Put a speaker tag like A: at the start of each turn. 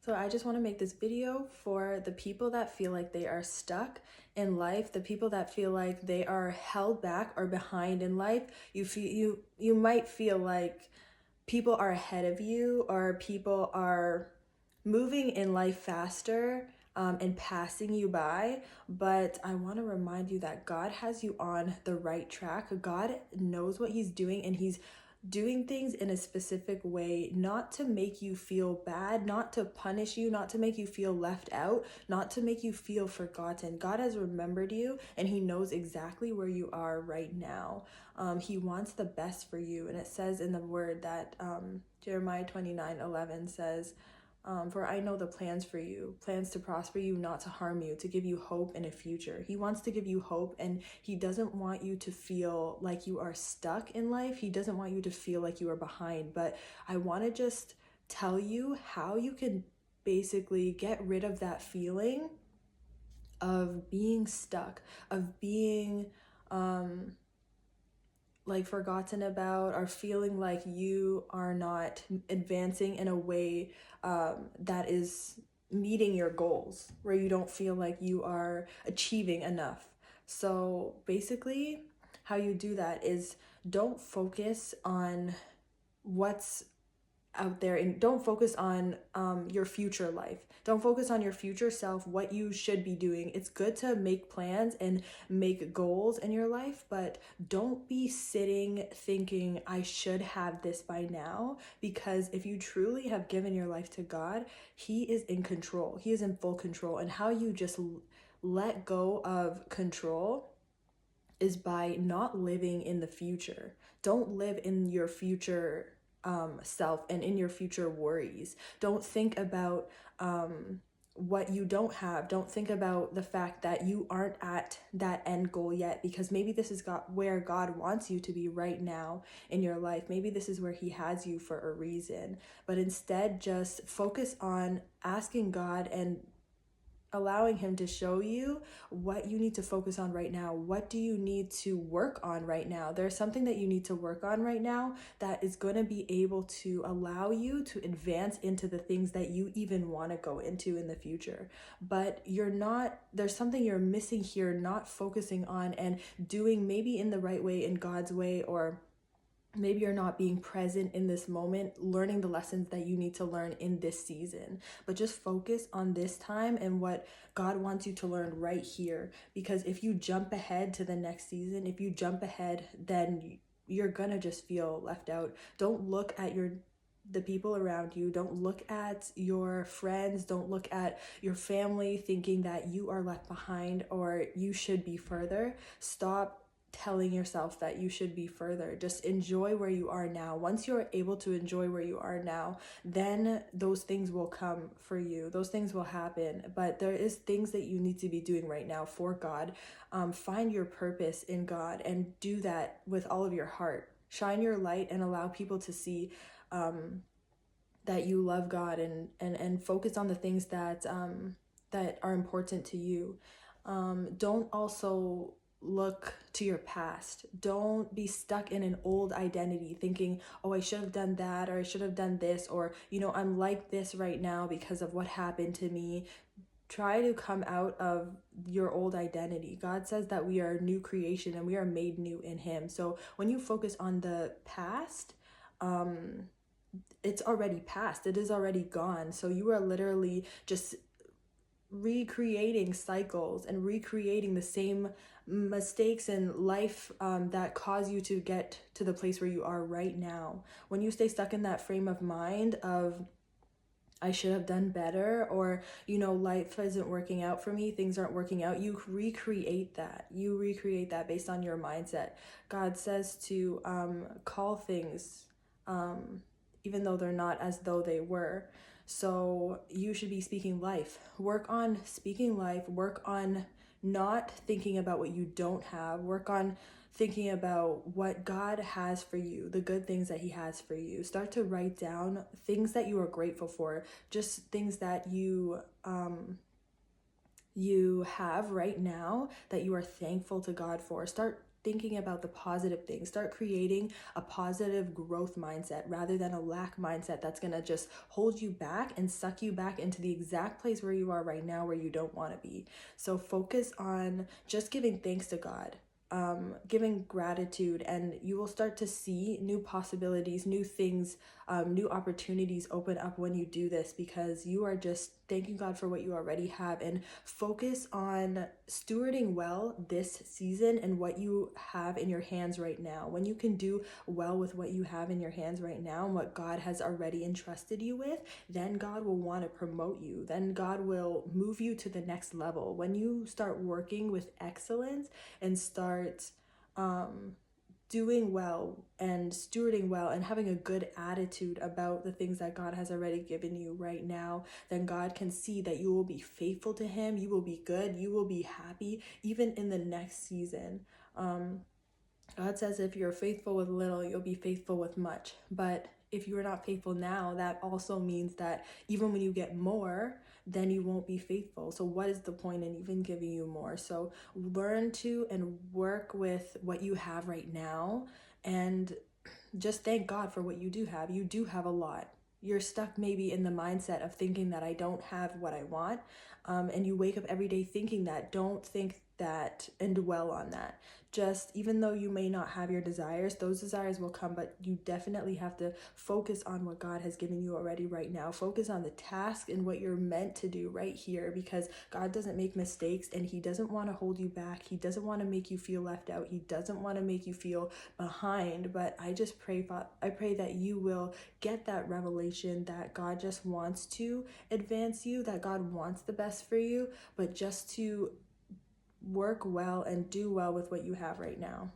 A: So I just want to make this video for the people that feel like they are stuck in life, the people that feel like they are held back or behind in life. You might feel like people are ahead of you, or people are moving in life faster and passing you by. But I want to remind you that God has you on the right track. God knows what He's doing, and He's doing things in a specific way, not to make you feel bad, not to punish you, not to make you feel left out, not to make you feel forgotten. God has remembered you, and He knows exactly where you are right now. He wants the best for you. And it says in the word that Jeremiah 29:11 says, for I know the plans for you, plans to prosper you, not to harm you, to give you hope and a future. He wants to give you hope, and He doesn't want you to feel like you are stuck in life. He doesn't want you to feel like you are behind. But I want to just tell you how you can basically get rid of that feeling of being stuck, of being like forgotten about, or feeling like you are not advancing in a way that is meeting your goals, where you don't feel like you are achieving enough. So basically, how you do that is don't focus on what's out there, and don't focus on your future life. Don't focus on your future self, what you should be doing. It's good to make plans and make goals in your life, but don't be sitting thinking, I should have this by now. Because if you truly have given your life to God, He is in control. He is in full control. And how you just let go of control is by not living in the future. Don't live in your future self and in your future worries. Don't think about what you don't have. Don't think about the fact that you aren't at that end goal yet, because maybe this is where God wants you to be right now in your life. Maybe this is where He has you for a reason. But instead, just focus on asking God and allowing Him to show you what you need to focus on right now. What do you need to work on right now? There's something that you need to work on right now that is going to be able to allow you to advance into the things that you even want to go into in the future. But there's something you're missing here, not focusing on and doing maybe in the right way, in God's way, or maybe you're not being present in this moment, learning the lessons that you need to learn in this season. But just focus on this time and what God wants you to learn right here. Because if you jump ahead to the next season, if you jump ahead, then you're gonna just feel left out. Don't look at the people around you. Don't look at your friends. Don't look at your family thinking that you are left behind or you should be further. Stop telling yourself that you should be further. Just enjoy where you are now. Once you're able to enjoy where you are now, then those things will come for you. Those things will happen. But there is things that you need to be doing right now for God. Find your purpose in God and do that with all of your heart. Shine your light and allow people to see that you love God, and focus on the things that are important to you. Don't also look to your past. Don't be stuck in an old identity thinking, oh, I should have done that, or I should have done this, or I'm like this right now because of what happened to me. Try to come out of your old identity. God says that we are a new creation and we are made new in Him. So when you focus on the past, it's already past. It is already gone. So you are literally just recreating cycles and recreating the same mistakes in life that cause you to get to the place where you are right now. When you stay stuck in that frame of mind of, I should have done better, or life isn't working out for me, things aren't working out, you recreate that based on your mindset. God says to call things even though they're not as though they were. So you should be speaking life. Work on speaking life. Work on not thinking about what you don't have. Work on thinking about what God has for you, the good things that He has for you. Start to write down things that you are grateful for, just things that you have right now that you are thankful to God for. Start thinking about the positive things. Start creating a positive growth mindset rather than a lack mindset that's going to just hold you back and suck you back into the exact place where you are right now where you don't want to be. So focus on just giving thanks to God, giving gratitude, and you will start to see new possibilities, new things, new opportunities open up when you do this, because you are just thanking God for what you already have. And focus on stewarding well this season and what you have in your hands right now. When you can do well with what you have in your hands right now and what God has already entrusted you with, then God will want to promote you. Then God will move you to the next level. When you start working with excellence and start doing well and stewarding well and having a good attitude about the things that God has already given you right now, then God can see that you will be faithful to Him, you will be good, you will be happy, even in the next season. God says if you're faithful with little, you'll be faithful with much. But if you are not faithful now, that also means that even when you get more, then you won't be faithful. So what is the point in even giving you more? So learn to and work with what you have right now, and just thank God for what you do have. You do have a lot. You're stuck maybe in the mindset of thinking that I don't have what I want. And you wake up every day thinking that. Don't think that and dwell on that. Just, even though you may not have your desires, those desires will come, but you definitely have to focus on what God has given you already right now. Focus on the task and what you're meant to do right here, because God doesn't make mistakes and He doesn't want to hold you back. He doesn't want to make you feel left out. He doesn't want to make you feel behind. But I pray that you will get that revelation that God just wants to advance you, that God wants the best for you, but just to work well and do well with what you have right now.